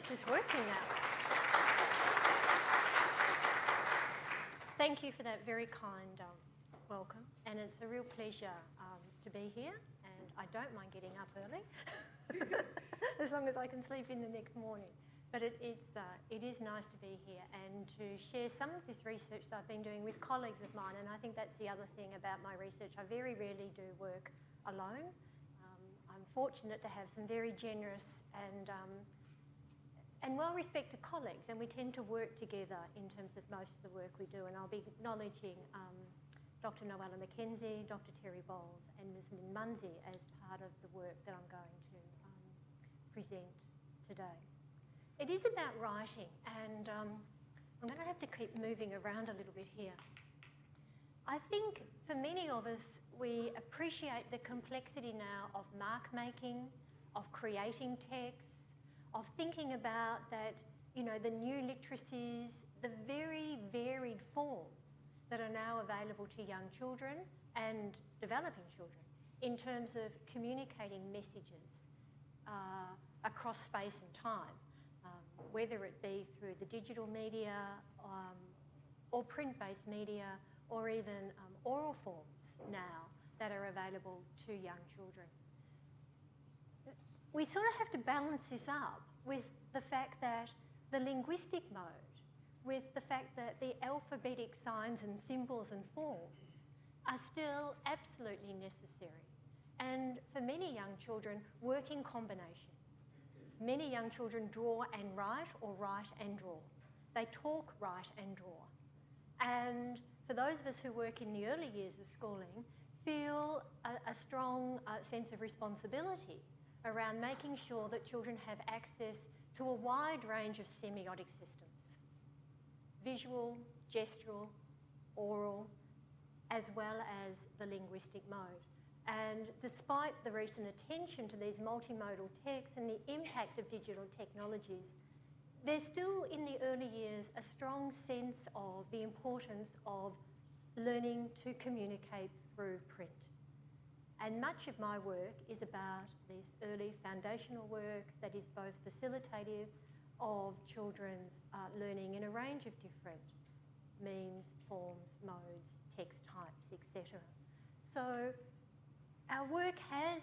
this is working now. Thank you for that very kind welcome, and it's a real pleasure to be here, and I don't mind getting up early, as long as I can sleep in the next morning. But it is nice to be here and to share some of this research that I've been doing with colleagues of mine, and I think that's the other thing about my research. I very rarely do work alone. I'm fortunate to have some very generous and well-respected colleagues, and we tend to work together in terms of most of the work we do, and I'll be acknowledging Dr. Noella McKenzie, Dr. Terry Bowles and Ms. Lynn Munsey as part of the work that I'm going to present today. It is about writing, and I'm going to have to keep moving around a little bit here. I think for many of us, we appreciate the complexity now of mark making, of creating texts, of thinking about that, you know, the new literacies, the very varied forms that are now available to young children and developing children in terms of communicating messages across space and time, whether it be through the digital media or print-based media, or even oral forms now that are available to young children. We sort of have to balance this up with the fact that the linguistic mode, with the fact that the alphabetic signs and symbols and forms are still absolutely necessary. And for many young children, work in combination. Many young children draw and write, or write and draw. They talk, write and draw. And for those of us who work in the early years of schooling, feel a strong sense of responsibility around making sure that children have access to a wide range of semiotic systems: visual, gestural, oral, as well as the linguistic mode. And despite the recent attention to these multimodal texts and the impact of digital technologies, there's still in the early years a strong sense of the importance of learning to communicate through print. And much of my work is about this early foundational work that is both facilitative of children's learning in a range of different means, forms, modes, text types, etc. So our work has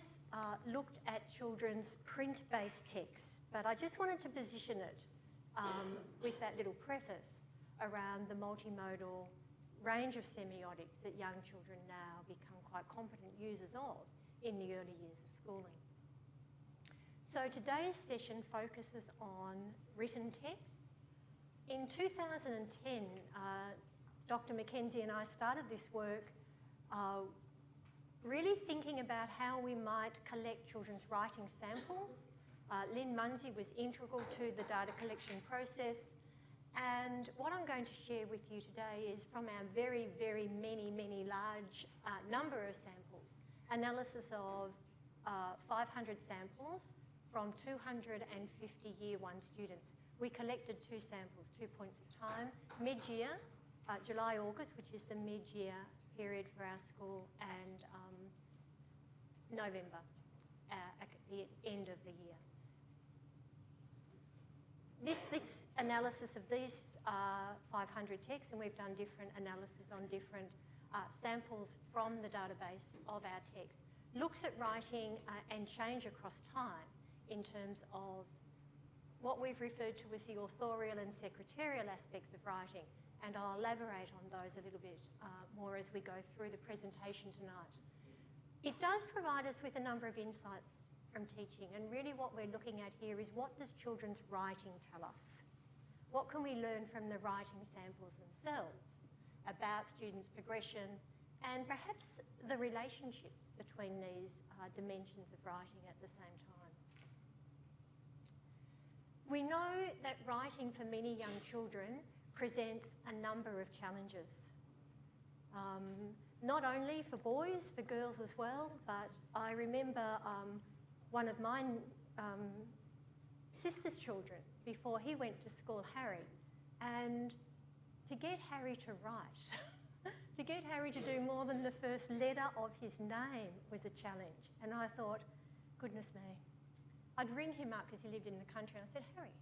looked at children's print-based texts, but I just wanted to position it with that little preface around the multimodal range of semiotics that young children now become quite competent users of in the early years of schooling. So today's session focuses on written texts. In 2010, Dr. McKenzie and I started this work really thinking about how we might collect children's writing samples. Lynn Munsey was integral to the data collection process. And what I'm going to share with you today is from our very, very many large number of samples, analysis of 500 samples from 250 Year 1 students. We collected 2 samples, 2 points of time, mid-year, July, August, which is the mid-year period for our school, and November, at the end of the year. This analysis of these 500 texts, and we've done different analysis on different samples from the database of our text, looks at writing and change across time in terms of what we've referred to as the authorial and secretarial aspects of writing, and I'll elaborate on those a little bit more as we go through the presentation tonight. It does provide us with a number of insights from teaching, and really what we're looking at here is, what does children's writing tell us? What can we learn from the writing samples themselves about students' progression, and perhaps the relationships between these dimensions of writing at the same time? We know that writing for many young children presents a number of challenges. Not only for boys, for girls as well, but I remember one of my sister's children, before he went to school, Harry, and to get Harry to write, to get Harry to do more than the first letter of his name was a challenge. And I thought, goodness me. I'd ring him up because he lived in the country, and I said, Harry,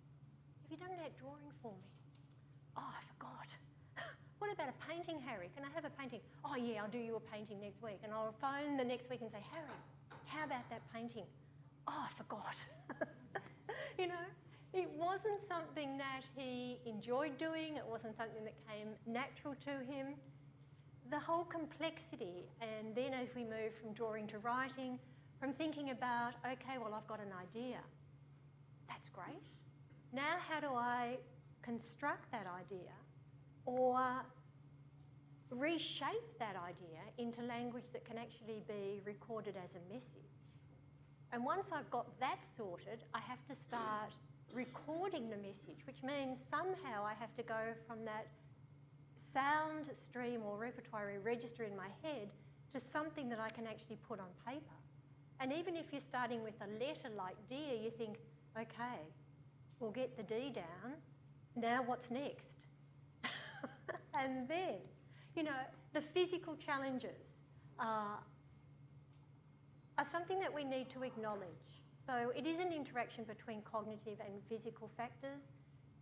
have you done that drawing for me? Oh, I forgot. What about a painting, Harry? Can I have a painting? Oh yeah, I'll do you a painting next week. And I'll phone the next week and say, Harry, how about that painting? Oh, I forgot. You know, it wasn't something that he enjoyed doing. It wasn't something that came natural to him. The whole complexity, and then as we move from drawing to writing, from thinking about, okay, well, I've got an idea. That's great. Now how do I construct that idea or reshape that idea into language that can actually be recorded as a message? And once I've got that sorted, I have to start recording the message, which means somehow I have to go from that sound stream or repertory register in my head to something that I can actually put on paper. And even if you're starting with a letter like dear, you think, okay, we'll get the D down, now what's next? And then, you know, the physical challenges are something that we need to acknowledge. So it is an interaction between cognitive and physical factors,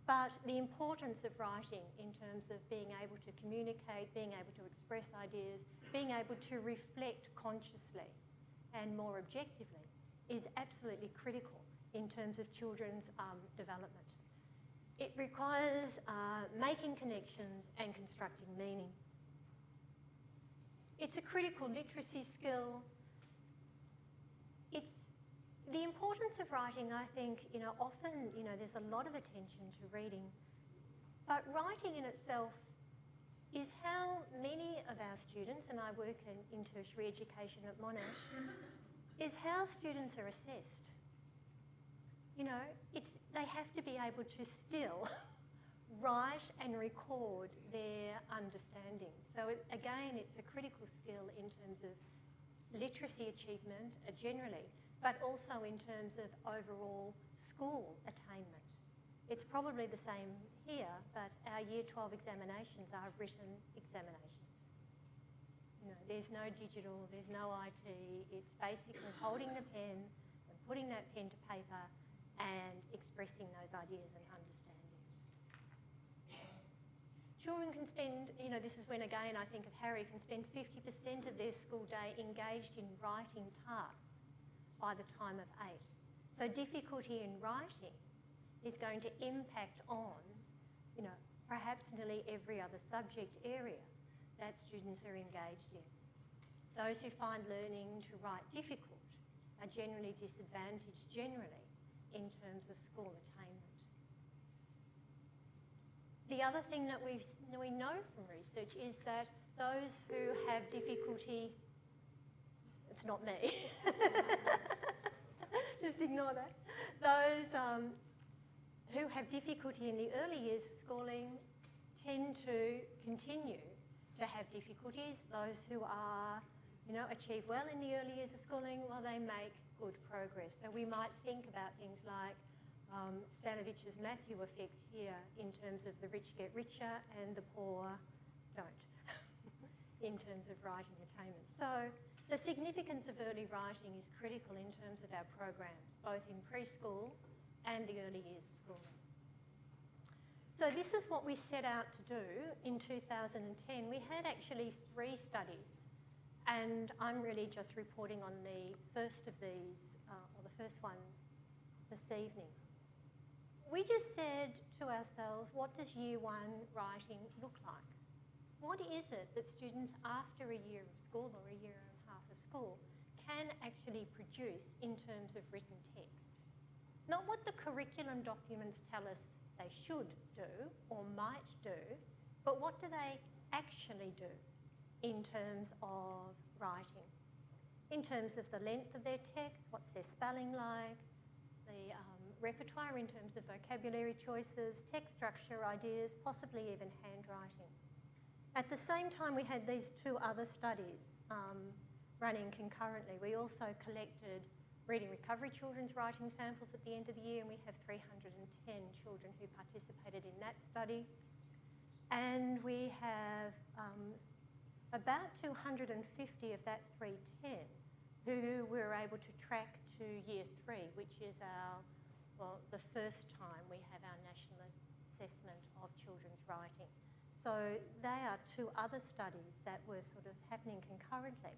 but the importance of writing in terms of being able to communicate, being able to express ideas, being able to reflect consciously and more objectively is absolutely critical in terms of children's development. It requires making connections and constructing meaning. It's a critical literacy skill. It's the importance of writing, I think, you know, often, you know, there's a lot of attention to reading, but writing in itself is how many of our students, and I work in tertiary education at Monash, is how students are assessed. You know, they have to be able to still write and record their understanding. So again, it's a critical skill in terms of literacy achievement generally, but also in terms of overall school attainment. It's probably the same here, but our Year 12 examinations are written examinations. You know, there's no digital, there's no IT. It's basically holding the pen and putting that pen to paper and expressing those ideas and understandings. Children can spend, you know, this is when again I think of Harry, can spend 50% of their school day engaged in writing tasks by the time of 8. So difficulty in writing is going to impact on, you know, perhaps nearly every other subject area that students are engaged in. Those who find learning to write difficult are generally disadvantaged generally in terms of school attainment. The other thing that we know from research is that those who have difficulty, it's not me, just ignore that. Those who have difficulty in the early years of schooling tend to continue to have difficulties. Those who are, you know, achieve well in the early years of schooling, well, they make good progress. So we might think about things like Stanovich's Matthew effects here in terms of the rich get richer and the poor don't in terms of writing attainment. So the significance of early writing is critical in terms of our programs, both in preschool and the early years of schooling. So this is what we set out to do in 2010. We had actually 3 studies, and I'm really just reporting on the first of these, or the first one this evening. We just said to ourselves, what does year 1 writing look like? What is it that students after a year of school or a year and a half of school can actually produce in terms of written text? Not what the curriculum documents tell us they should do or might do, but what do they actually do in terms of writing? In terms of the length of their text, what's their spelling like, the repertoire in terms of vocabulary choices, text structure, ideas, possibly even handwriting. At the same time, we had these 2 other studies running concurrently. We also collected reading recovery children's writing samples at the end of the year, and we have 310 children who participated in that study. And we have about 250 of that 310 who we were able to track to year 3, which is our, well, the first time we have our national writing. So they are two other studies that were sort of happening concurrently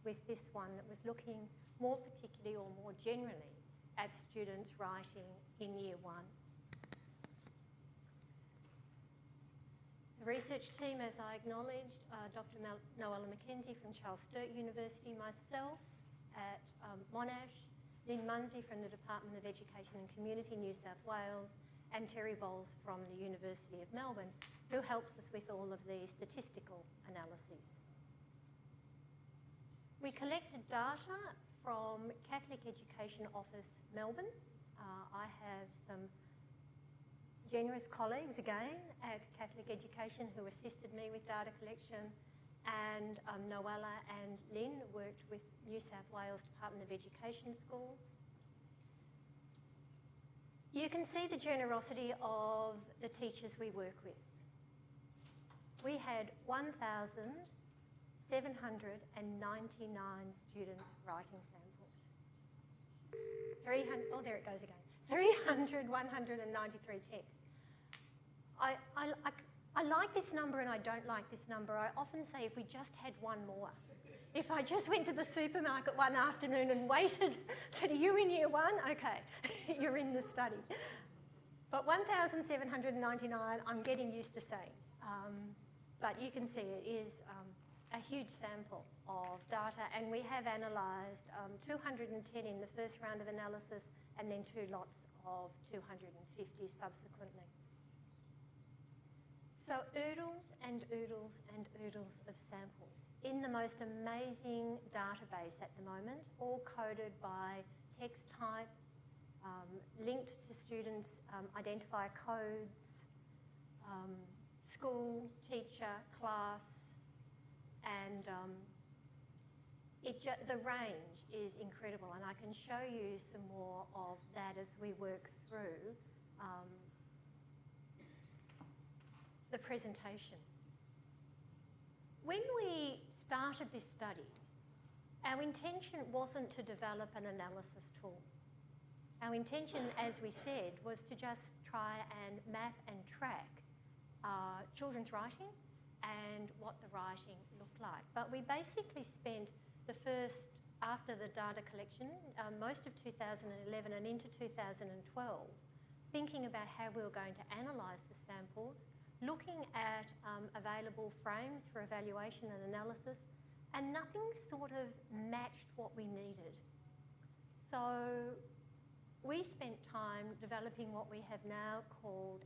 with this one that was looking more particularly or more generally at students writing in Year 1. The research team, as I acknowledged, Dr. Noella Mackenzie from Charles Sturt University, myself at Monash, Lynn Munsey from the Department of Education and Community, New South Wales, and Terry Bowles from the University of Melbourne, who helps us with all of the statistical analyses. We collected data from Catholic Education Office, Melbourne. I have some generous colleagues again at Catholic Education who assisted me with data collection, and Noella and Lynn worked with New South Wales Department of Education schools. You can see the generosity of the teachers we work with. We had 1,799 students writing samples. 300, oh, there it goes again. 193 texts. I like this number and I don't like this number. I often say if we just had one more. If I just went to the supermarket one afternoon and waited, said, are you in Year 1? Okay, you're in the study. But 1,799, I'm getting used to saying. But you can see it is a huge sample of data, and we have analysed 210 in the first round of analysis and then 2 lots of 250 subsequently. So oodles and oodles and oodles of samples in the most amazing database at the moment, all coded by text type, linked to students' identifier codes, school, teacher, class, and the range is incredible, and I can show you some more of that as we work through the presentation. When we started this study, our intention wasn't to develop an analysis tool. Our intention, as we said, was to just try and map and track children's writing and what the writing looked like. But we basically spent the first, after the data collection, most of 2011 and into 2012, thinking about how we were going to analyse the samples, looking at available frames for evaluation and analysis, and nothing sort of matched what we needed. So we spent time developing what we have now called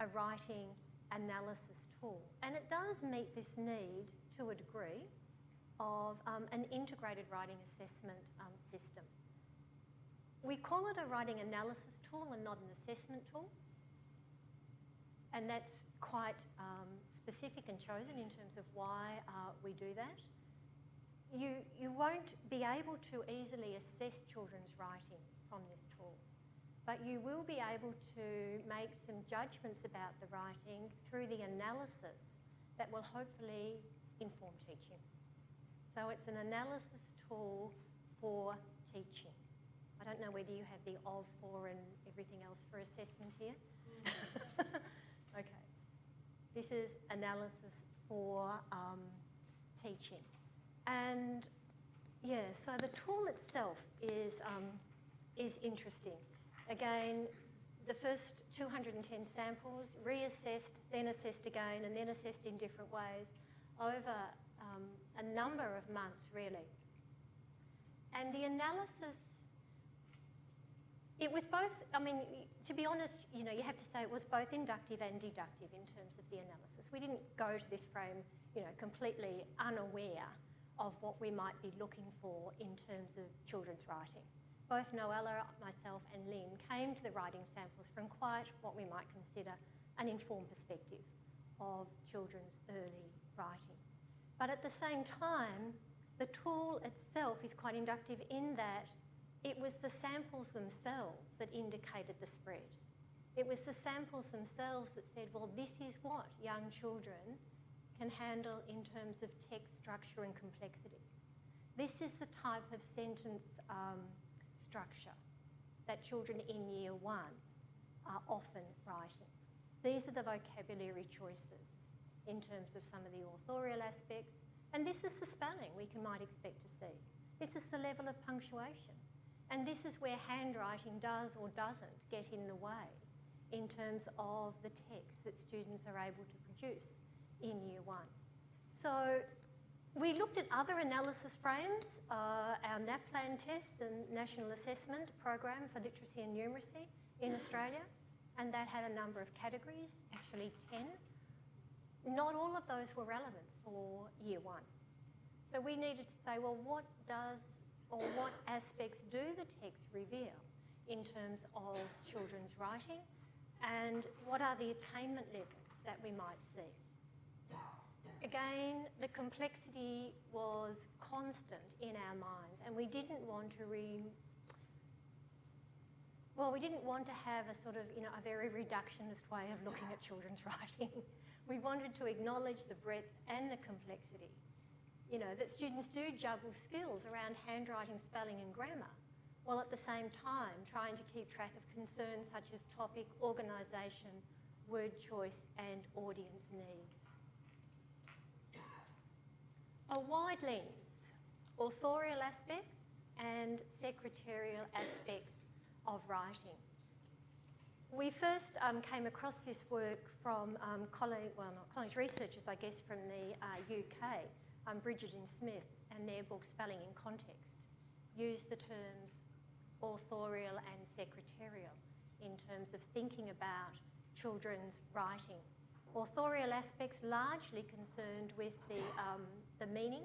a writing analysis tool. And it does meet this need, to a degree, of an integrated writing assessment system. We call it a writing analysis tool and not an assessment tool. And that's quite specific and chosen in terms of why we do that. You won't be able to easily assess children's writing from this tool, but you will be able to make some judgments about the writing through the analysis that will hopefully inform teaching. So it's an analysis tool for teaching. I don't know whether you have the of, for, and everything else for assessment here. Okay. This is analysis for teaching. And yeah, so the tool itself is interesting. Again, the first 210 samples, reassessed, then assessed again, and then assessed in different ways over a number of months, really. And the analysis, it was both, I mean, to be honest, you know, you have to say it was both inductive and deductive in terms of the analysis. We didn't go to this frame, you know, completely unaware of what we might be looking for in terms of children's writing. Both Noella, myself and Lynn came to the writing samples from quite what we might consider an informed perspective of children's early writing. But at the same time, the tool itself is quite inductive in that it was the samples themselves that indicated the spread. It was the samples themselves that said, well, this is what young children can handle in terms of text structure and complexity. This is the type of sentence structure that children in Year 1 are often writing. These are the vocabulary choices in terms of some of the authorial aspects. And this is the spelling we might expect to see. This is the level of punctuation. And this is where handwriting does or doesn't get in the way in terms of the text that students are able to produce in Year 1. So we looked at other analysis frames, our NAPLAN test, the National Assessment Program for Literacy and Numeracy in Australia, and that had a number of categories, actually 10. Not all of those were relevant for Year 1. So we needed to say, well, what aspects do the text reveal in terms of children's writing, and what are the attainment levels that we might see? Again, the complexity was constant in our minds, and we didn't want to have a sort of, a very reductionist way of looking at children's writing. We wanted to acknowledge the breadth and the complexity. That students do juggle skills around handwriting, spelling and grammar, while at the same time trying to keep track of concerns such as topic, organisation, word choice and audience needs. A wide lens, authorial aspects and secretarial aspects of writing. We first came across this work from college researchers, I guess, from the UK, Bridget and Smith, and their book Spelling in Context, use the terms authorial and secretarial in terms of thinking about children's writing. Authorial aspects largely concerned with the meaning,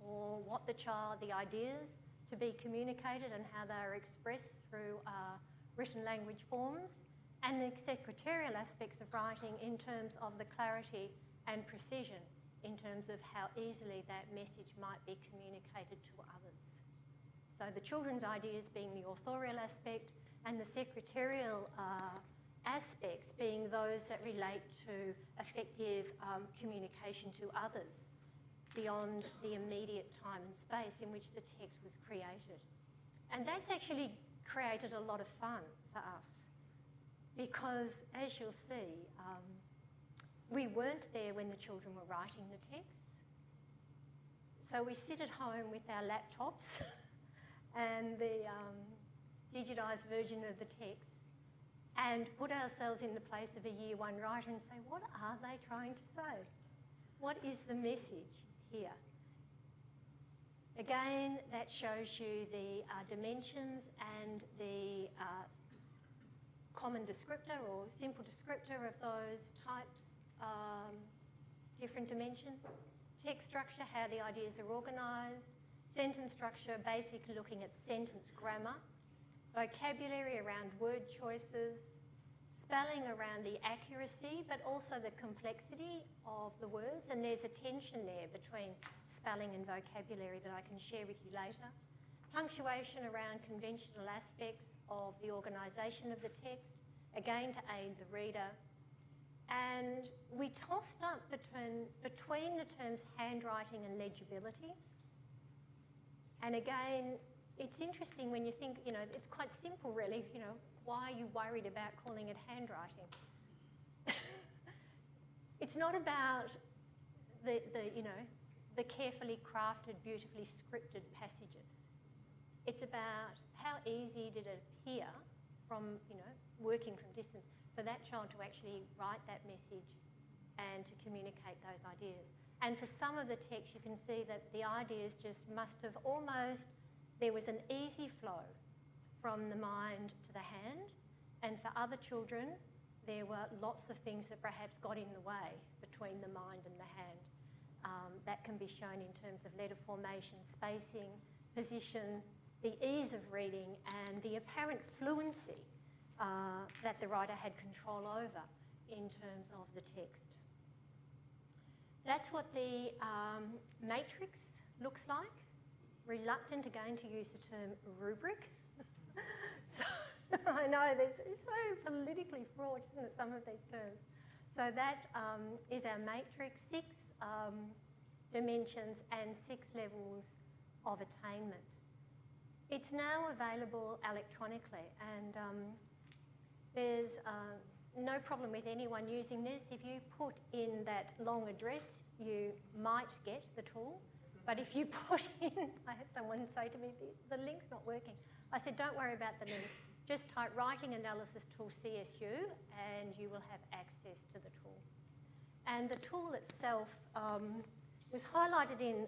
or what the ideas to be communicated and how they are expressed through written language forms, and the secretarial aspects of writing in terms of the clarity and precision in terms of how easily that message might be communicated to others. So the children's ideas being the authorial aspect, and the secretarial aspects being those that relate to effective communication to others beyond the immediate time and space in which the text was created. And that's actually created a lot of fun for us, because as you'll see, we weren't there when the children were writing the texts. So we sit at home with our laptops and the digitised version of the text and put ourselves in the place of a Year 1 writer and say, what are they trying to say? What is the message here? Again, that shows you the dimensions and the common descriptor or simple descriptor of those types, different dimensions. Text structure, how the ideas are organised. Sentence structure, basically looking at sentence grammar. Vocabulary around word choices. Spelling around the accuracy, but also the complexity of the words. And there's a tension there between spelling and vocabulary that I can share with you later. Punctuation around conventional aspects of the organisation of the text, again to aid the reader. And we tossed up between the terms handwriting and legibility. And again, it's interesting when you think, it's quite simple really, why are you worried about calling it handwriting? It's not about the carefully crafted, beautifully scripted passages. It's about how easy did it appear from, working from distance, for that child to actually write that message and to communicate those ideas. And for some of the text, you can see that the ideas just must have there was an easy flow from the mind to the hand. And for other children, there were lots of things that perhaps got in the way between the mind and the hand. That can be shown in terms of letter formation, spacing, position, the ease of reading, and the apparent fluency that the writer had control over in terms of the text. That's what the matrix looks like. Reluctant again to use the term rubric. So I know it's so politically fraught, isn't it, some of these terms. So that is our matrix, 6 dimensions and 6 levels of attainment. It's now available electronically, and there's no problem with anyone using this. If you put in that long address, you might get the tool. But if you put in, I had someone say to me, the link's not working. I said, don't worry about the link. Just type Writing Analysis Tool CSU and you will have access to the tool. And the tool itself was highlighted in,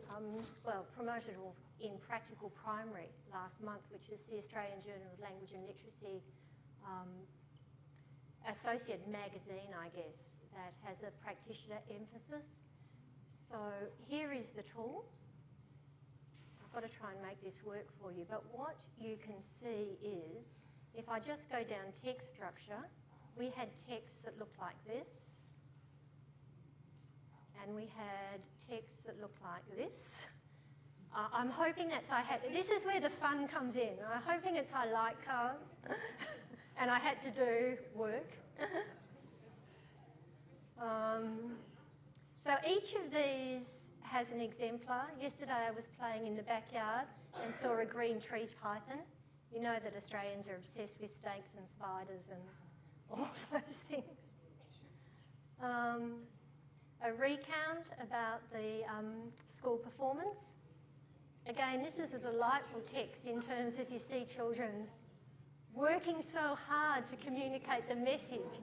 promoted in Practical Primary last month, which is the Australian Journal of Language and Literacy associate magazine, I guess, that has a practitioner emphasis. So here is the tool. I've got to try and make this work for you, but what you can see is, if I just go down text structure, we had texts that looked like this, and we had texts that looked like this. I'm hoping this is where the fun comes in. I'm hoping it's I like cars, and I had to do work. So each of these has an exemplar. Yesterday I was playing in the backyard and saw a green tree python. You know that Australians are obsessed with snakes and spiders and all those things. A recount about the school performance. Again, this is a delightful text in terms of you see children working so hard to communicate the message.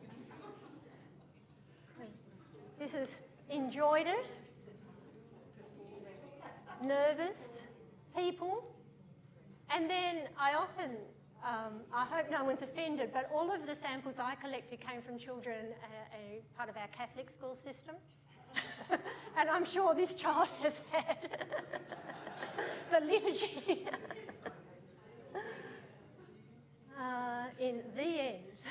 This is enjoyed it, nervous people, and then I often, I hope no one's offended, but all of the samples I collected came from children, part of our Catholic school system. And I'm sure this child has had the liturgy in the end.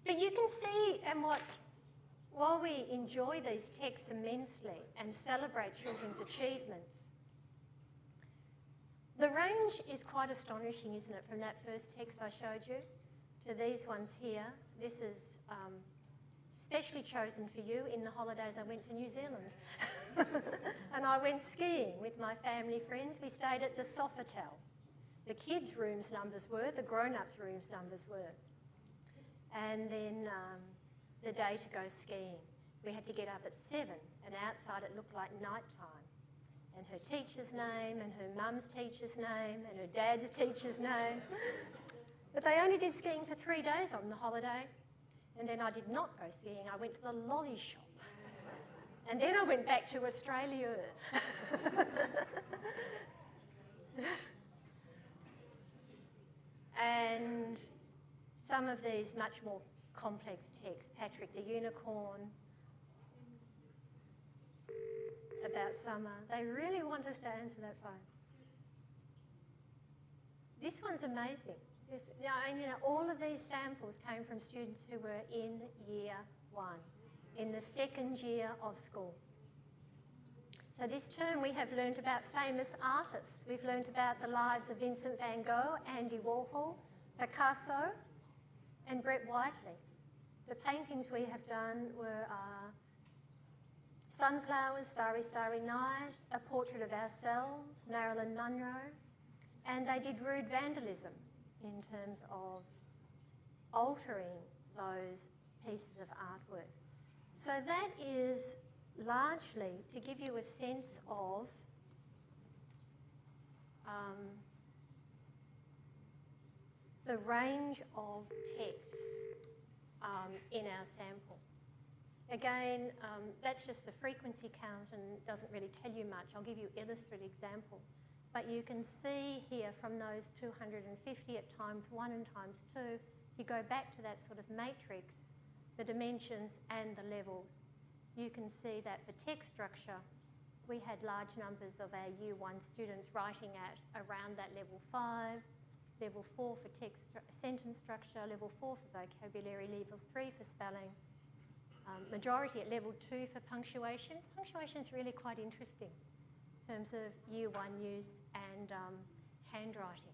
But you can see, and while we enjoy these texts immensely and celebrate children's achievements, the range is quite astonishing, isn't it, from that first text I showed you to these ones here. This is specially chosen for you. In the holidays I went to New Zealand and I went skiing with my family friends. We stayed at the Sofitel. The kids' rooms numbers were, the grown-ups' rooms numbers were. And then the day to go skiing. We had to get up at 7 and outside it looked like night time. And her teacher's name and her mum's teacher's name and her dad's teacher's name. But they only did skiing for 3 days on the holiday. And then I did not go skiing. I went to the lolly shop. And then I went back to Australia. And some of these much more complex texts. Patrick the Unicorn, about summer. They really want us to answer that phone. This one's amazing. All of these samples came from students who were in year 1, in the second year of school. So this term we have learnt about famous artists. We've learnt about the lives of Vincent van Gogh, Andy Warhol, Picasso, and Brett Whiteley. The paintings we have done were Sunflowers, Starry, Starry Night, A Portrait of Ourselves, Marilyn Monroe, and they did rude vandalism in terms of altering those pieces of artwork. So that is largely to give you a sense of the range of texts in our sample. Again, that's just the frequency count and doesn't really tell you much. I'll give you illustrative example. But you can see here from those 250 at times 1 and times 2, you go back to that sort of matrix, the dimensions and the levels. You can see that for text structure, we had large numbers of our Year 1 students writing at around that level 5, level 4 for sentence structure, level 4 for vocabulary, level 3 for spelling, majority at level 2 for punctuation. Punctuation is really quite interesting in terms of Year 1 use and handwriting.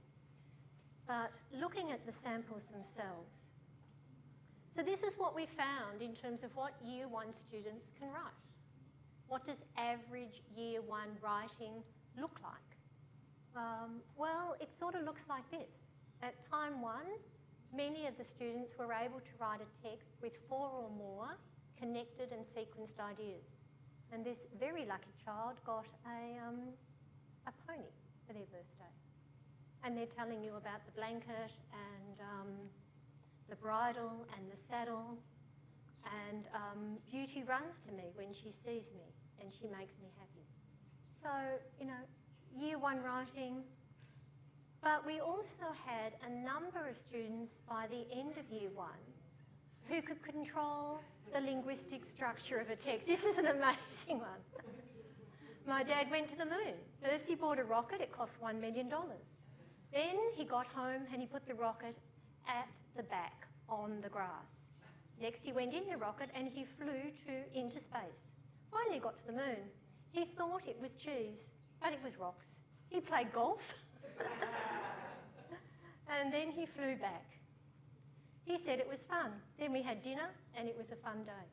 But looking at the samples themselves, so this is what we found in terms of what Year 1 students can write. What does average Year 1 writing look like? Well, it sort of looks like this. At time 1, many of the students were able to write a text with 4 or more connected and sequenced ideas. And this very lucky child got a pony for their birthday. And they're telling you about the blanket and the bridle and the saddle. And Beauty runs to me when she sees me and she makes me happy. So, you know, year 1 writing. But we also had a number of students by the end of year 1 who could control the linguistic structure of a text. This is an amazing one. My dad went to the moon. First he bought a rocket, it cost $1 million. Then he got home and he put the rocket at the back on the grass. Next he went in the rocket and he flew into space. Finally got to the moon. He thought it was cheese, but it was rocks. He played golf and then he flew back. He said it was fun. Then we had dinner and it was a fun day.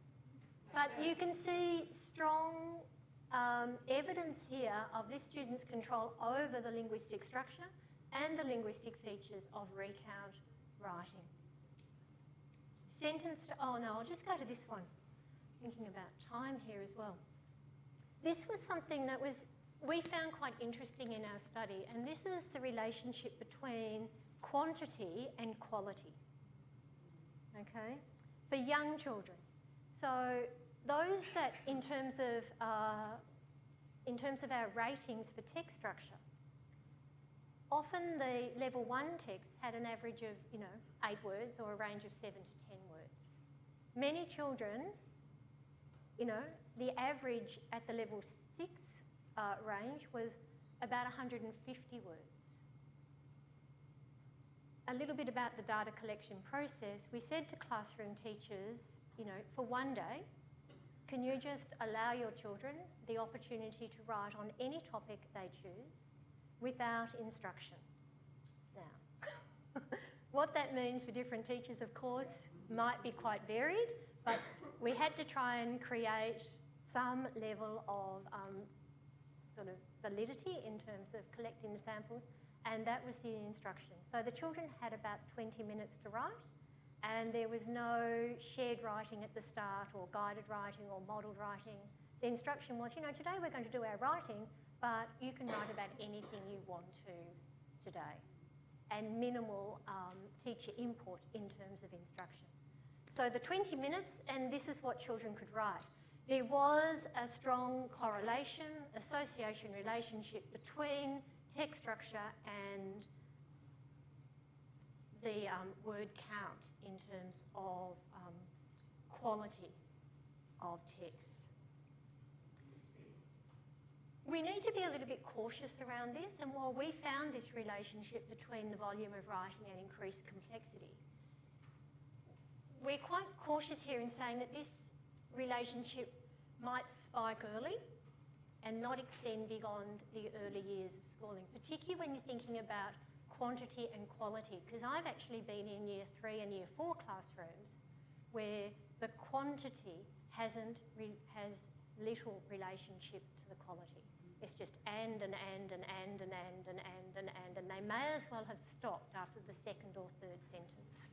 But you can see strong evidence here of this student's control over the linguistic structure and the linguistic features of recount writing. Oh no, I'll just go to this one. Thinking about time here as well. This was something that we found quite interesting in our study, and this is the relationship between quantity and quality. Okay, for young children. So those that, in terms of our ratings for text structure, often the level 1 text had an average of, 8 words or a range of 7 to 10 words. Many children, the average at the level 6 range was about 150 words. A little bit about the data collection process. We said to classroom teachers, for one day, can you just allow your children the opportunity to write on any topic they choose without instruction? Now, what that means for different teachers, of course, might be quite varied, but we had to try and create some level of sort of validity in terms of collecting the samples, and that was the instruction. So the children had about 20 minutes to write, and there was no shared writing at the start or guided writing or modelled writing. The instruction was, today we're going to do our writing, but you can write about anything you want to today, and minimal teacher input in terms of instruction. So the 20 minutes, and this is what children could write. There was a strong correlation, association relationship between text structure and the word count in terms of quality of text. We need to be a little bit cautious around this, and while we found this relationship between the volume of writing and increased complexity, we're quite cautious here in saying that this relationship might spike early and not extend beyond the early years of schooling, particularly when you're thinking about quantity and quality, because I've actually been in year 3 and year 4 classrooms where the quantity has little relationship to the quality. It's just and they may as well have stopped after the second or third sentence.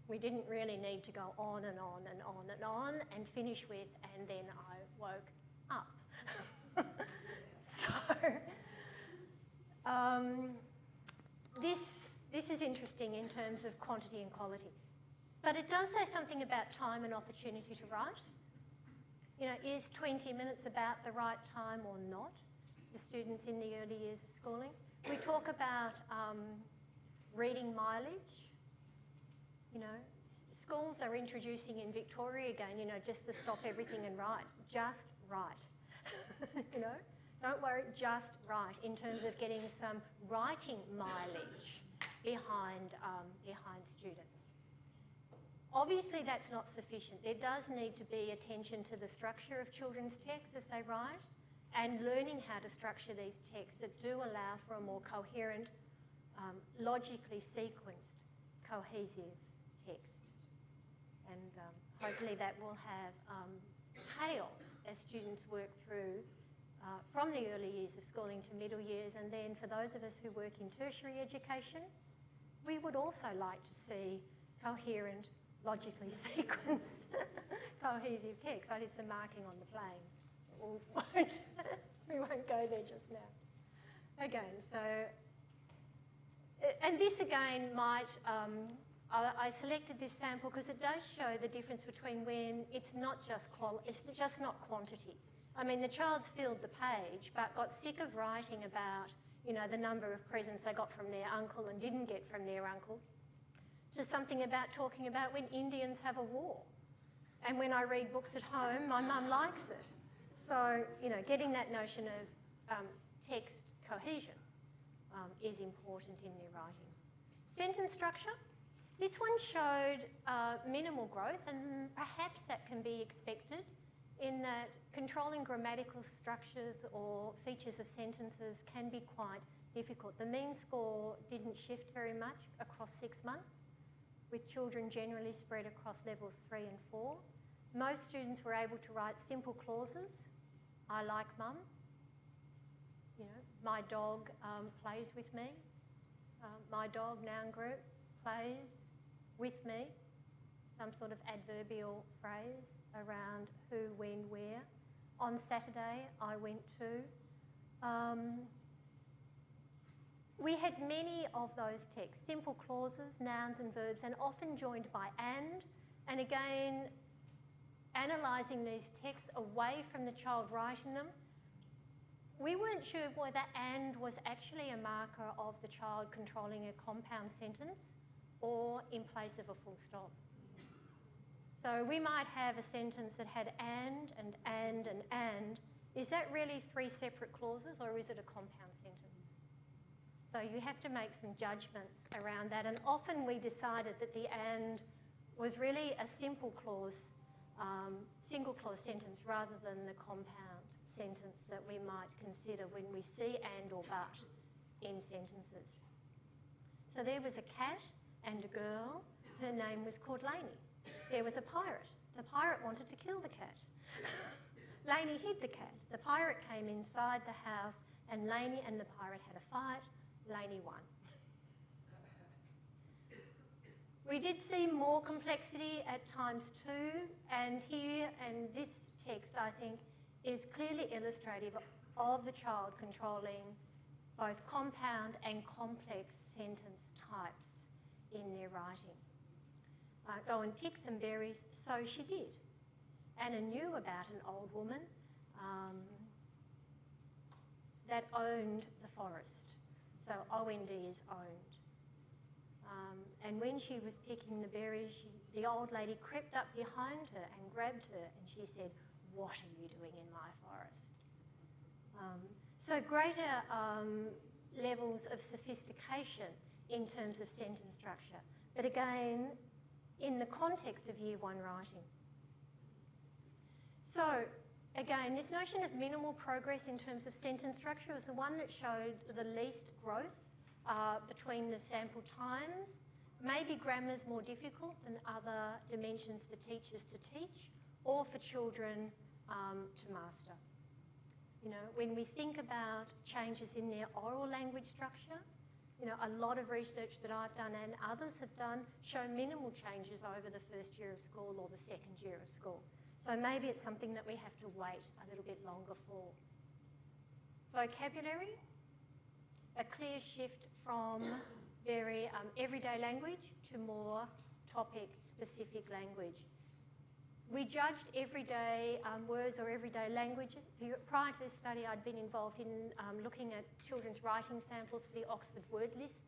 We didn't really need to go on and on and on and on and finish with, and then I woke up. This is interesting in terms of quantity and quality. But it does say something about time and opportunity to write. Is 20 minutes about the right time or not for students in the early years of schooling? We talk about reading mileage. Schools are introducing in Victoria again, just to stop everything and write. Just write. Don't worry, just write in terms of getting some writing mileage behind students. Obviously, that's not sufficient. There does need to be attention to the structure of children's texts as they write, and learning how to structure these texts that do allow for a more coherent, logically sequenced, cohesive text. And hopefully that will have payoffs as students work through from the early years of schooling to middle years, and then for those of us who work in tertiary education, we would also like to see coherent, logically sequenced, cohesive text. I did some marking on the plane. We won't go there just now. Again, so, and this again might, I selected this sample because it does show the difference between when it's just not quantity. I mean, the child's filled the page, but got sick of writing about, you know, the number of presents they got from their uncle and didn't get from their uncle, to something about talking about when Indians have a war. And when I read books at home, my mum likes it. So, you know, getting that notion of text cohesion is important in their writing. Sentence structure. This one showed minimal growth, and perhaps that can be expected in that controlling grammatical structures or features of sentences can be quite difficult. The mean score didn't shift very much across 6 months, with children generally spread across levels 3 and 4. Most students were able to write simple clauses. I like mum. You know, my dog plays with me. My dog, noun group, plays with me. Some sort of adverbial phrase around who, when, where. On Saturday, I went to. We had many of those texts, simple clauses, nouns and verbs, and often joined by and again, analysing these texts away from the child writing them, we weren't sure whether and was actually a marker of the child controlling a compound sentence or in place of a full stop. So we might have a sentence that had and. Is that really 3 separate clauses, or is it a compound sentence? So you have to make some judgments around that, and often we decided that the and was really a single clause sentence rather than the compound sentence that we might consider when we see and or but in sentences. So there was a cat and a girl. Her name was called Lainey. There was a pirate. The pirate wanted to kill the cat. Lainey hid the cat. The pirate came inside the house and Lainey and the pirate had a fight. Lainey won. We did see more complexity at times too, and here, and this text I think is clearly illustrative of the child controlling both compound and complex sentence types in their writing. Go and pick some berries, so she did. Anna knew about an old woman that owned the forest. So OND is owned. And when she was picking the berries, the old lady crept up behind her and grabbed her and she said, "What are you doing in my forest?" So greater levels of sophistication in terms of sentence structure, but again, in the context of Year 1 writing. So again, this notion of minimal progress in terms of sentence structure is the one that showed the least growth between the sample times. Maybe grammar's more difficult than other dimensions for teachers to teach or for children to master. You know, when we think about changes in their oral language structure, you know, a lot of research that I've done and others have done show minimal changes over the first year of school or the second year of school. So maybe it's something that we have to wait a little bit longer for. Vocabulary, a clear shift from very everyday language to more topic-specific language. We judged everyday words or everyday language. Prior to this study, I'd been involved in looking at children's writing samples for the Oxford word list.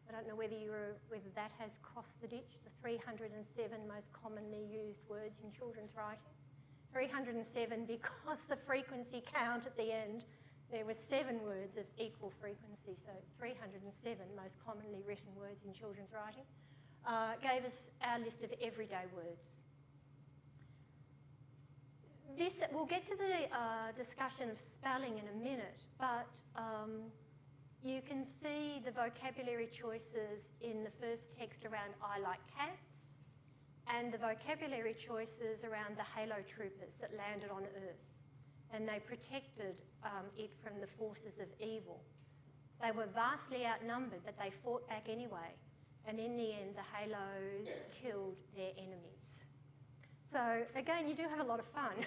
I don't know whether that has crossed the ditch, the 307 most commonly used words in children's writing. 307 because the frequency count at the end, there were 7 words of equal frequency, so 307 most commonly written words in children's writing, gave us our list of everyday words. We'll get to the discussion of spelling in a minute, but you can see the vocabulary choices in the first text around I like cats, and the vocabulary choices around the halo troopers that landed on Earth, and they protected it from the forces of evil. They were vastly outnumbered, but they fought back anyway. And in the end, the halos killed their enemies. So again, you do have a lot of fun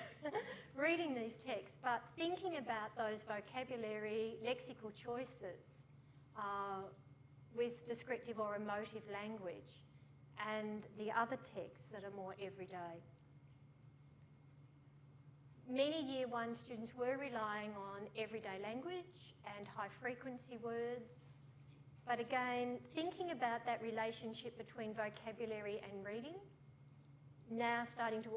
reading these texts, but thinking about those vocabulary, lexical choices with descriptive or emotive language, and the other texts that are more everyday. Many Year 1 students were relying on everyday language and high-frequency words, but again, thinking about that relationship between vocabulary and reading, now starting to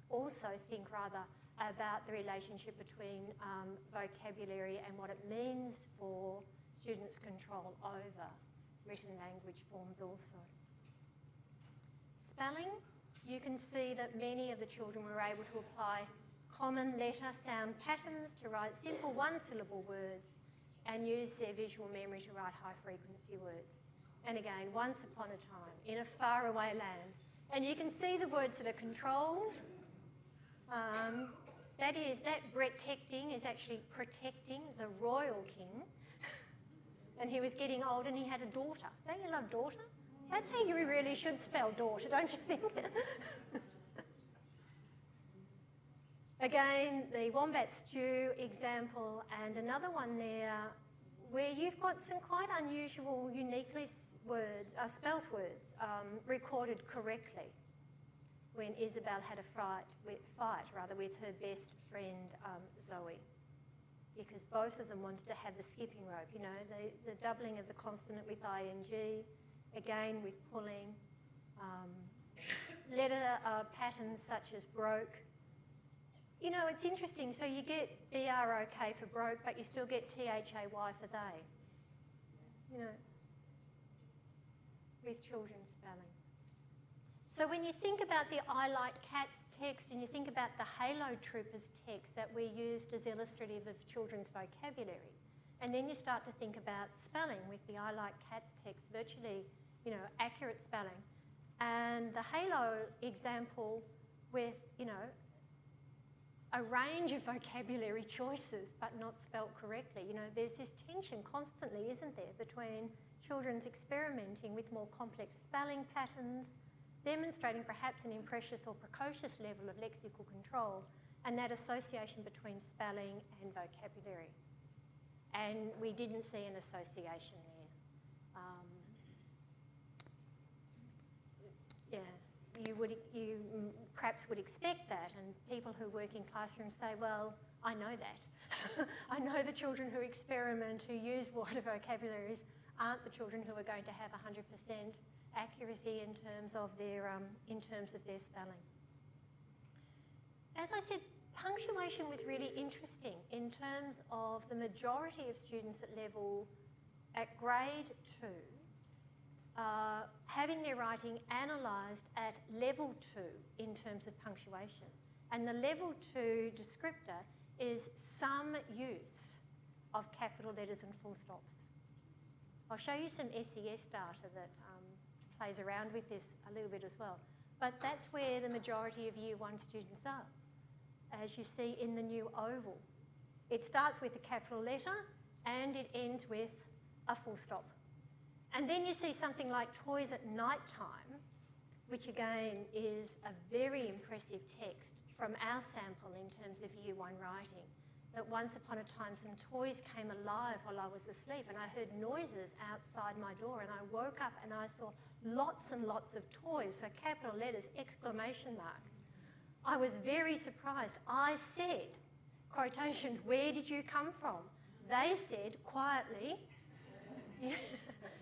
also think rather about the relationship between vocabulary and what it means for students' control over written language forms also. Spelling, you can see that many of the children were able to apply common letter sound patterns to write simple one-syllable words and use their visual memory to write high-frequency words. And again, once upon a time, in a faraway land. And you can see the words that are controlled. That protecting is actually protecting the royal king. And he was getting old and he had a daughter. Don't you love daughter? That's how you really should spell daughter, don't you think? Again, the wombat stew example, and another one there where you've got some quite unusual, uniquely spelt words recorded correctly when Isabel had a fight with her best friend Zoe, because both of them wanted to have the skipping rope, you know, the doubling of the consonant with ing, again with pulling, letter patterns such as broke. You know, it's interesting, so you get B-R-O-K for broke, but you still get T-H-A-Y for they, you know, with children's spelling. So when you think about the I Like Cats text and you think about the Halo Troopers text that we used as illustrative of children's vocabulary, and then you start to think about spelling with the I Like Cats text, virtually, you know, accurate spelling, and the Halo example with, you know, a range of vocabulary choices but not spelt correctly. You know, there's this tension constantly, isn't there, between children's experimenting with more complex spelling patterns, demonstrating perhaps an imprecious or precocious level of lexical control, and that association between spelling and vocabulary. And we didn't see an association there. You perhaps would expect that, and people who work in classrooms say, well, I know that. I know the children who experiment, who use wider vocabularies, aren't the children who are going to have 100% accuracy in terms of their spelling. As I said, punctuation was really interesting in terms of the majority of students at grade 2 having their writing analysed at level 2 in terms of punctuation. And the level 2 descriptor is some use of capital letters and full stops. I'll show you some SES data that plays around with this a little bit as well. But that's where the majority of Year 1 students are, as you see in the new oval. It starts with a capital letter and it ends with a full stop. And then you see something like Toys at Night Time, which again is a very impressive text from our sample in terms of Year 1 writing. That once upon a time some toys came alive while I was asleep and I heard noises outside my door and I woke up and I saw lots and lots of toys, so capital letters, exclamation mark. I was very surprised. I said, quotation, "Where did you come from?" They said quietly,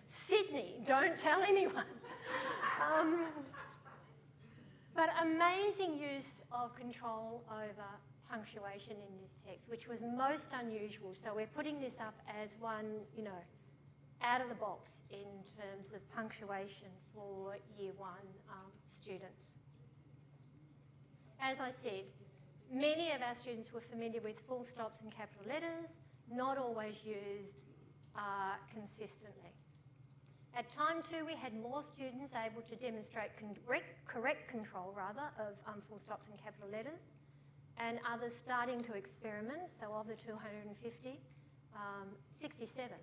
"Sydney, don't tell anyone." But amazing use of control over punctuation in this text, which was most unusual. So we're putting this up as one, you know, out of the box in terms of punctuation for Year 1 students. As I said, many of our students were familiar with full stops and capital letters, not always used consistently. At time 2, we had more students able to demonstrate correct control of full stops and capital letters, and others starting to experiment. So of the 250, 67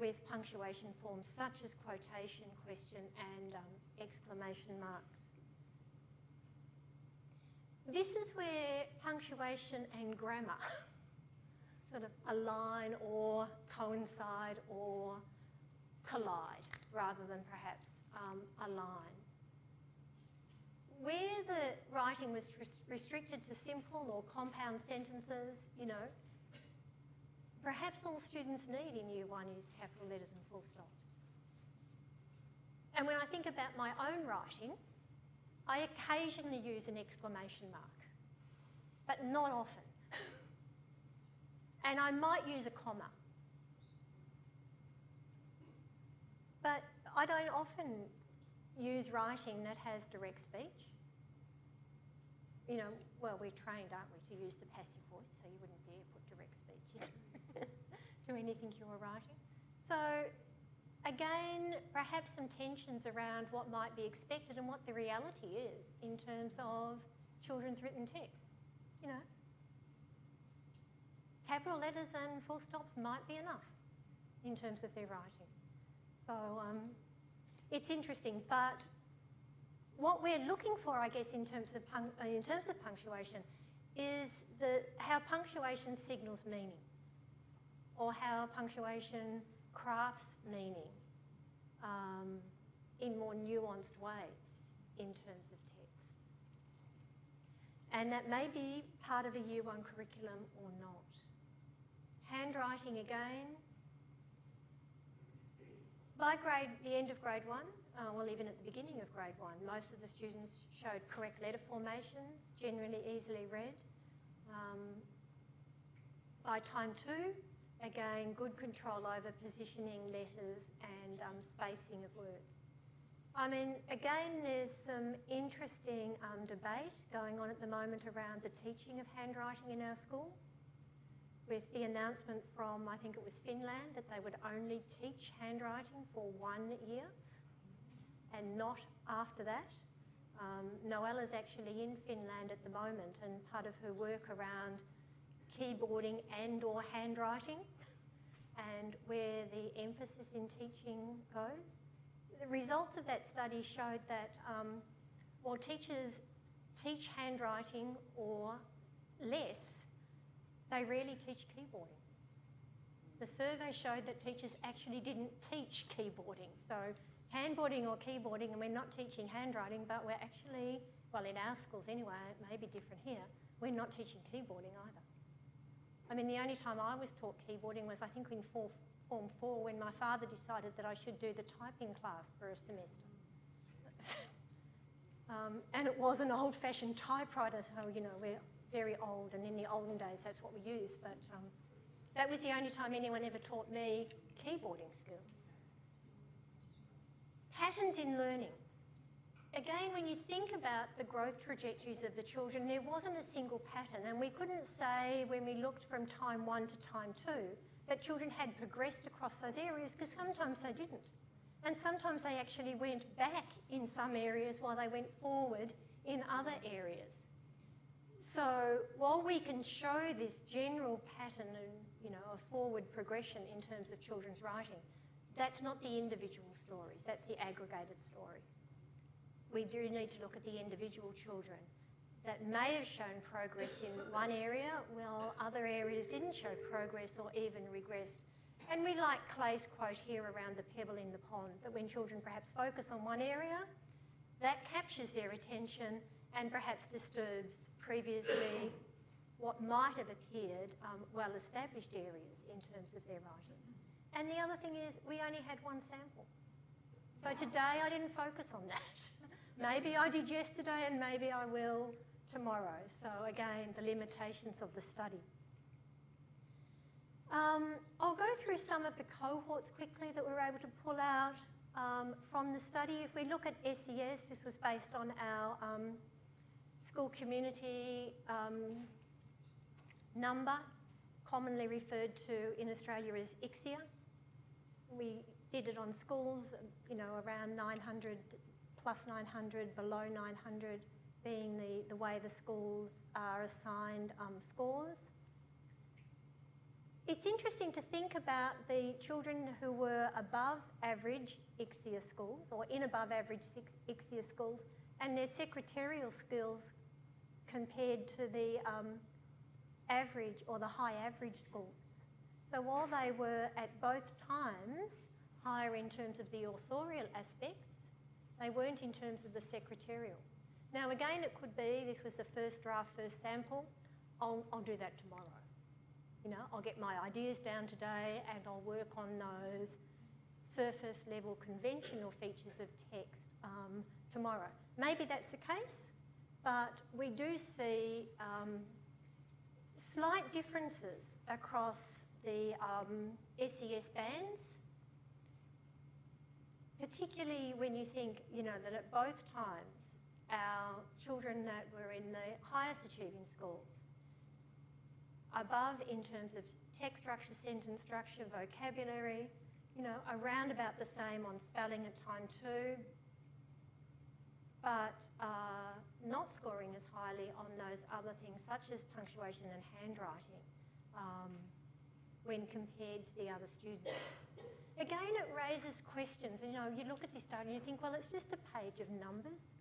with punctuation forms such as quotation, question and exclamation marks. This is where punctuation and grammar sort of align or coincide or collide rather than perhaps align. Where the writing was restricted to simple or compound sentences, you know, perhaps all students need in Year 1 is capital letters and full stops. And when I think about my own writing, I occasionally use an exclamation mark, but not often. And I might use a comma. But I don't often use writing that has direct speech. You know, well, we're trained, aren't we, to use the passive voice, so you wouldn't dare put direct speech to anything you were writing. So, again, perhaps some tensions around what might be expected and what the reality is in terms of children's written text, you know. Capital letters and full stops might be enough in terms of their writing. So it's interesting, but what we're looking for, I guess, in terms of punctuation is how punctuation signals meaning, or how punctuation crafts meaning in more nuanced ways in terms of text. And that may be part of a Year 1 curriculum or not. Handwriting again. By the end of grade 1, well, even at the beginning of grade 1, most of the students showed correct letter formations, generally easily read. By time 2, again, good control over positioning letters and spacing of words. I mean, again, there's some interesting debate going on at the moment around the teaching of handwriting in our schools, with the announcement from, I think it was Finland, that they would only teach handwriting for 1 year and not after that. Noella's actually in Finland at the moment, and part of her work around keyboarding and or handwriting and where the emphasis in teaching goes. The results of that study showed that while teachers teach handwriting or less, they rarely teach keyboarding. The survey showed that teachers actually didn't teach keyboarding. So handboarding or keyboarding, and we're not teaching handwriting, but we're actually, well, in our schools anyway, it may be different here, we're not teaching keyboarding either. I mean, the only time I was taught keyboarding was, I think, in Form 4, when my father decided that I should do the typing class for a semester. And it was an old-fashioned typewriter, so, you know, we're very old, and in the olden days, that's what we used. But that was the only time anyone ever taught me keyboarding skills. Patterns in learning. Again, when you think about the growth trajectories of the children, there wasn't a single pattern, and we couldn't say when we looked from time 1 to time 2 that children had progressed across those areas, because sometimes they didn't. And sometimes they actually went back in some areas while they went forward in other areas. So while we can show this general pattern and, you know, a forward progression in terms of children's writing, that's not the individual stories, that's the aggregated story. We do need to look at the individual children that may have shown progress in one area, while other areas didn't show progress or even regressed. And we like Clay's quote here around the pebble in the pond, that when children perhaps focus on one area, that captures their attention and perhaps disturbs previously what might have appeared well-established areas in terms of their writing. And the other thing is, we only had one sample. So today I didn't focus on that. Maybe I did yesterday and maybe I will tomorrow. So again, the limitations of the study. I'll go through some of the cohorts quickly that we were able to pull out from the study. If we look at SES, this was based on our school community number, commonly referred to in Australia as ICSIA. We did it on schools, you know, around 900, plus 900, below 900, being the way the schools are assigned scores. it's interesting to think about the children who were above average ICSEA schools or in above average ICSEA schools and their secretarial skills compared to the average or the high average schools. So while they were at both times higher in terms of the authorial aspects, they weren't in terms of the secretarial. Now again, it could be this was the first draft, first sample. I'll do that tomorrow. You know, I'll get my ideas down today and I'll work on those surface level conventional features of text tomorrow. Maybe that's the case, but we do see slight differences across the SES bands, particularly when you think, you know, that at both times our children that were in the highest achieving schools, above in terms of text structure, sentence structure, vocabulary, you know, around about the same on spelling at time 2, but not scoring as highly on those other things such as punctuation and handwriting when compared to the other students. Again, it raises questions. You know, you look at this data and you think, well, it's just a page of numbers.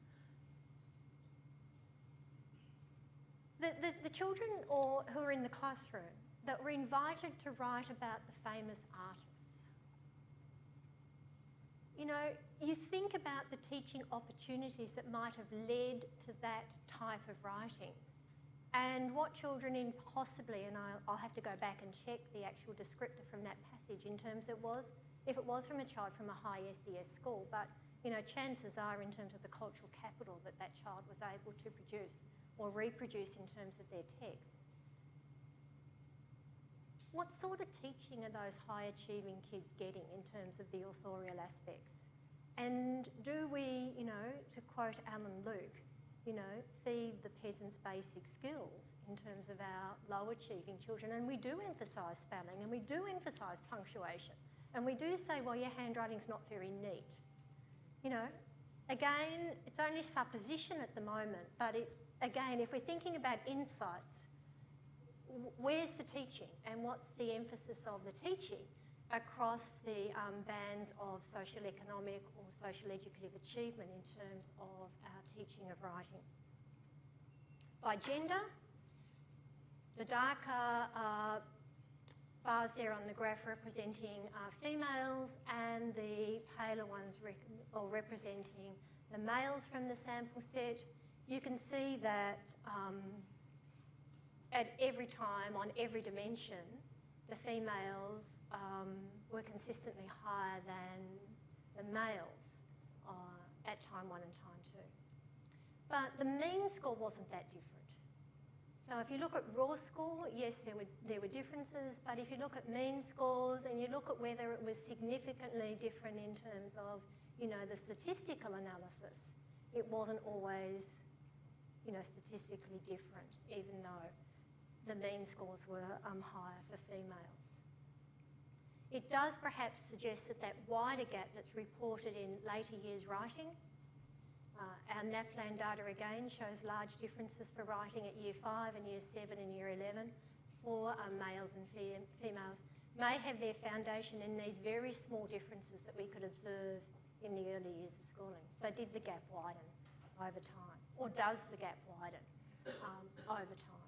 The children who are in the classroom that were invited to write about the famous artists, you know, you think about the teaching opportunities that might have led to that type of writing and what children in possibly, and I'll have to go back and check the actual descriptor from that passage in terms of if it was from a child from a high SES school, but, you know, chances are in terms of the cultural capital that that child was able to produce or reproduce in terms of their text. What sort of teaching are those high achieving kids getting in terms of the authorial aspects? And do we, you know, to quote Alan Luke, you know, feed the peasants basic skills in terms of our low achieving children? And we do emphasise spelling and we do emphasise punctuation. And we do say, well, your handwriting's not very neat. You know, again, it's only supposition at the moment, but again, if we're thinking about insights, where's the teaching and what's the emphasis of the teaching across the bands of social economic or social educative achievement in terms of our teaching of writing? By gender, the darker bars there on the graph representing females and the paler ones representing the males from the sample set. You can see that at every time, on every dimension, the females were consistently higher than the males at time 1 and time 2. But the mean score wasn't that different. So if you look at raw score, yes, there were differences, but if you look at mean scores and you look at whether it was significantly different in terms of, you know, the statistical analysis, it wasn't always, you know, statistically different, even though the mean scores were higher for females. It does perhaps suggest that wider gap that's reported in later years writing. Our NAPLAN data again shows large differences for writing at year 5 and year 7 and year 11 for males and females. May have their foundation in these very small differences that we could observe in the early years of schooling. So did the gap widen over time? Or does the gap widen over time?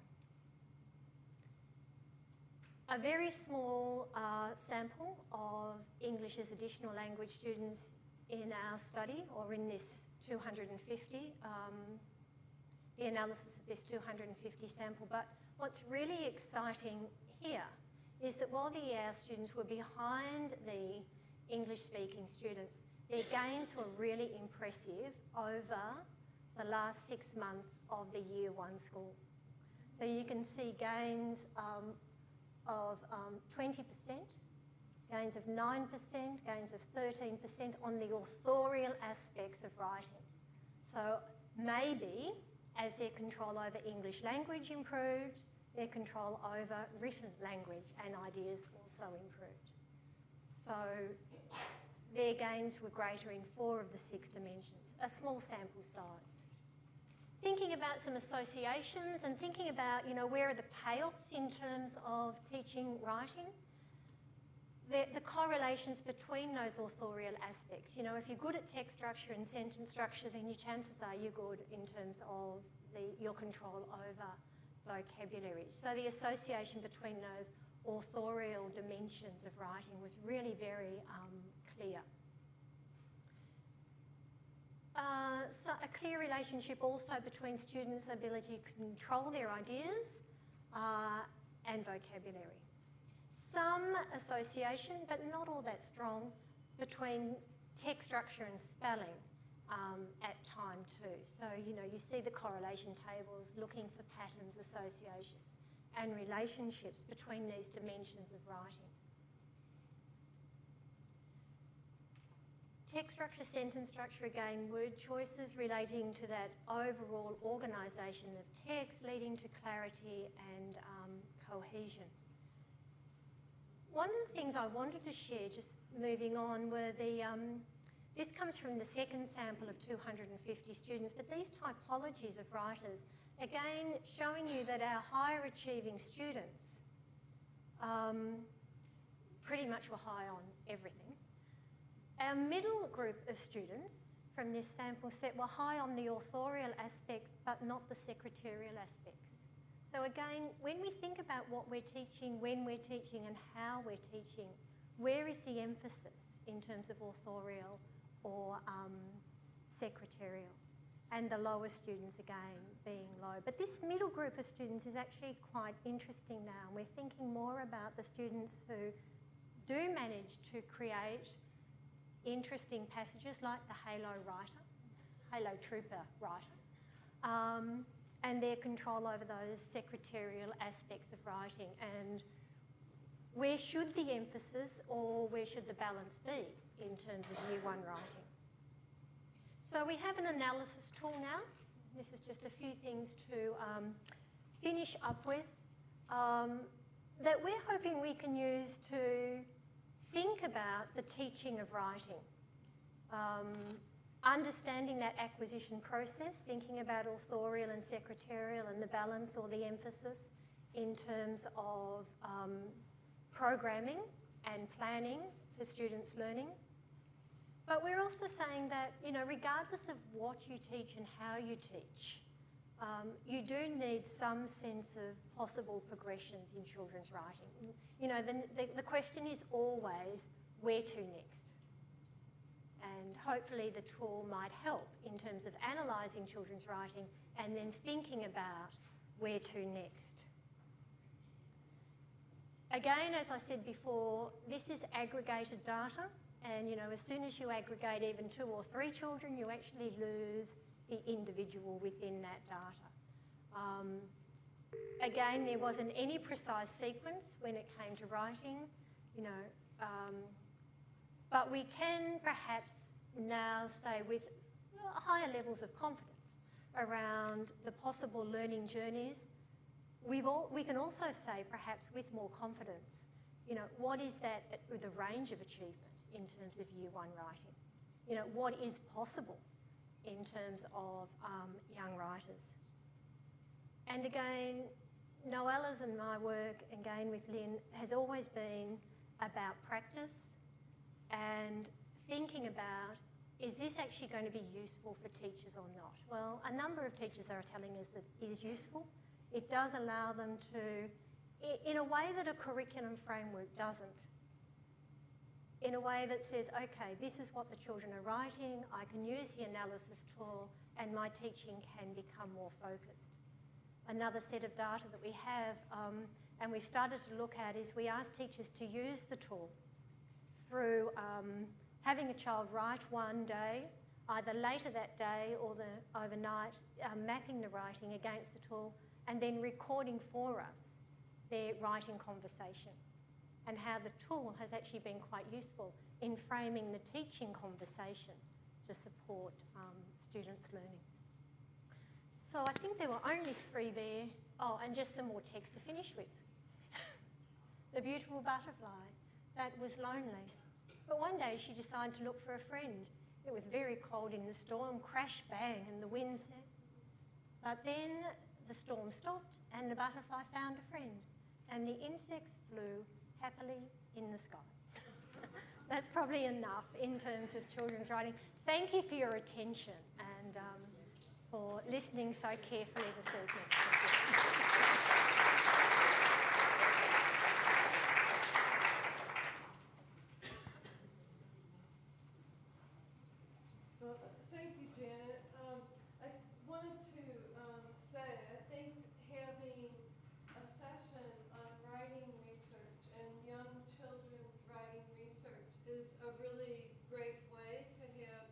A very small sample of English as additional language students in our study, or in this 250, the analysis of this 250 sample. But what's really exciting here is that while the EAR students were behind the English-speaking students, their gains were really impressive over the last 6 months of the year 1 school. So you can see gains of 20%, gains of 9%, gains of 13% on the authorial aspects of writing. So maybe as their control over English language improved, their control over written language and ideas also improved. So their gains were greater in 4 of the 6 dimensions, a small sample size. Thinking about some associations and thinking about, where are the payoffs in terms of teaching writing. The correlations between those authorial aspects. If you're good at text structure and sentence structure, then your chances are you're good in terms of your control over vocabulary. So the association between those authorial dimensions of writing was really very clear. So a clear relationship also between students' ability to control their ideas and vocabulary. Some association, but not all that strong, between text structure and spelling at time too. So, you see the correlation tables looking for patterns, associations, and relationships between these dimensions of writing. Text structure, sentence structure, again, word choices relating to that overall organisation of text, leading to clarity and cohesion. One of the things I wanted to share, just moving on, were this comes from the second sample of 250 students, but these typologies of writers, again, showing you that our higher achieving students pretty much were high on everything. Our middle group of students from this sample set were high on the authorial aspects, but not the secretarial aspects. So again, when we think about what we're teaching, when we're teaching and how we're teaching, where is the emphasis in terms of authorial or secretarial? And the lower students, again, being low. But this middle group of students is actually quite interesting now. We're thinking more about the students who do manage to create interesting passages like the Halo Trooper writer, and their control over those secretarial aspects of writing, and where should the emphasis or where should the balance be in terms of Year 1 writing. So we have an analysis tool now. This is just a few things to finish up with that we're hoping we can use to think about the teaching of writing. Understanding that acquisition process, thinking about authorial and secretarial and the balance or the emphasis in terms of programming and planning for students' learning. But we're also saying that, regardless of what you teach and how you teach, you do need some sense of possible progressions in children's writing. The question is always, where to next? And hopefully the tool might help in terms of analysing children's writing and then thinking about where to next. Again, as I said before, this is aggregated data, and as soon as you aggregate even 2 or 3 children, you actually lose the individual within that data. Again, there wasn't any precise sequence when it came to writing, but we can perhaps now say with higher levels of confidence around the possible learning journeys. We can also say perhaps with more confidence, what is that with the range of achievement in terms of Year 1 writing? What is possible in terms of young writers? And again, Noella's and my work, again with Lynn, has always been about practice and thinking about, is this actually going to be useful for teachers or not? Well, a number of teachers are telling us that it is useful. It does allow them to, in a way that a curriculum framework doesn't, in a way that says, okay, this is what the children are writing, I can use the analysis tool, and my teaching can become more focused. Another set of data that we have, and we've started to look at, is we ask teachers to use the tool through having a child write one day, either later that day or overnight, mapping the writing against the tool, and then recording for us their writing conversation, and how the tool has actually been quite useful in framing the teaching conversation to support students' learning. So I think there were only 3 there. Oh, and just some more text to finish with. The beautiful butterfly that was lonely. But one day she decided to look for a friend. It was very cold in the storm, crash bang, and the wind set. But then the storm stopped and the butterfly found a friend and the insects flew happily in the sky. That's probably enough in terms of children's writing. Thank you for your attention and for listening so carefully this evening. Well, thank you, Janet. I wanted to say, I think having a session on writing research and young children's writing research is a really great way to have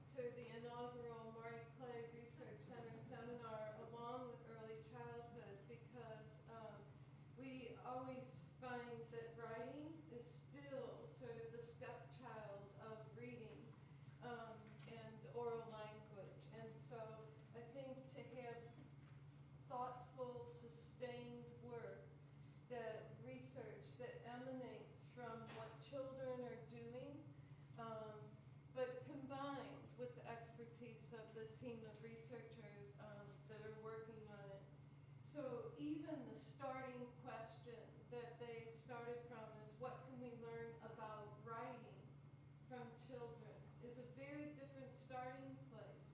sort of the inaugural Marek Research Center seminar along with early childhood, because we always find that writing is still sort of the stepchild of reading and oral language. And so I think to have thoughtful, sustained work, that research that emanates from what children are doing, but combined with the expertise of the team of researchers that are working on it. So even the starting question that they started from is, what can we learn about writing from children, is a very different starting place.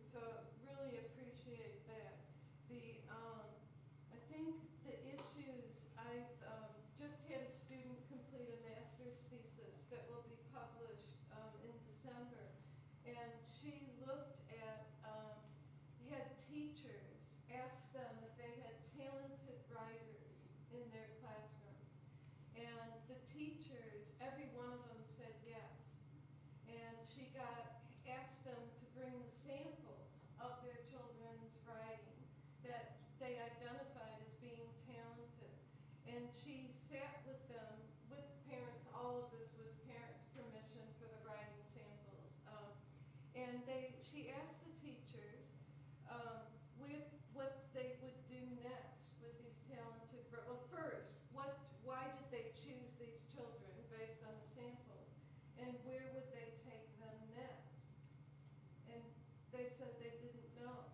So really appreciate that. I think the issues, I've just had a student complete a master's thesis that will be published in December, and she looked at, had teachers ask them if they had talented writers in their classroom. And the teachers, every one of them said yes. And she asked them to bring the samples of their children's writing that they identified as being talented. And she sat with them, with parents. All of this was parents' permission for the writing samples. And she asked the teachers what they would do next with these talented, well, first, why did they choose these children based on the samples? And where would they take them next? And they said they didn't know.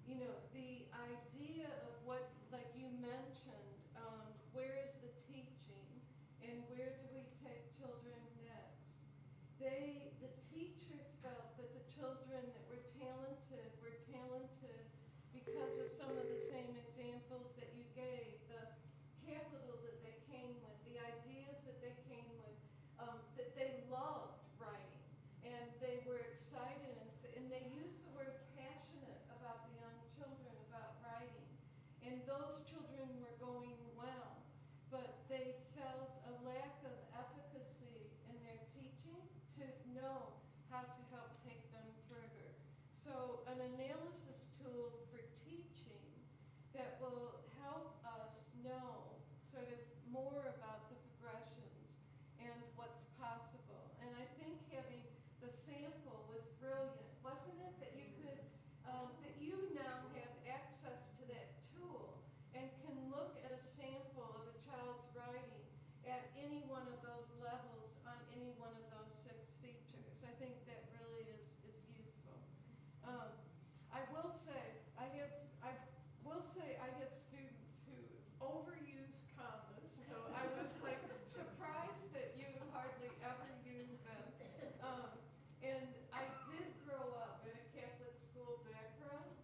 You know, the idea of what, like you mentioned, where is the teaching and where do we take children next? The teachers felt that the children that were talented because of some of the same examples that you gave, the capital that they came with, the ideas that they came with, that they loved writing, and they were excited, and they used the word passionate about the young children about writing. And those children were going well, but they felt a lack of efficacy in their teaching to know how to help take them further. So an analysis tool for teaching that will help us know sort of more about the progressions and what's possible. And I think having the sample was brilliant, wasn't it? That you could, that you now have access to that tool and can look at a sample of a child's writing at any one of those levels on any one of those 6 features. I think that really is useful. I will say I have students who overuse commas, so I was like surprised that you hardly ever use them. And I did grow up in a Catholic school background,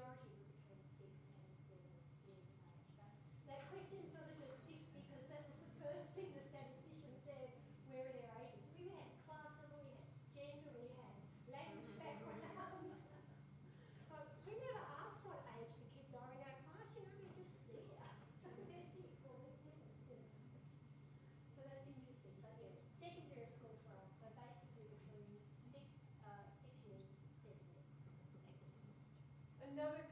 majority were between 6 and 7 years of age. But that question sort of just sticks because that was the first thing the statistician said, where are their ages? We had class level, we had gender, we had language background. But we never asked what age the kids are in our class, you know, they're just there. They're 6 or they're 7. So that's interesting. But yeah, secondary school 12, so basically between 6 years, 7 years. Another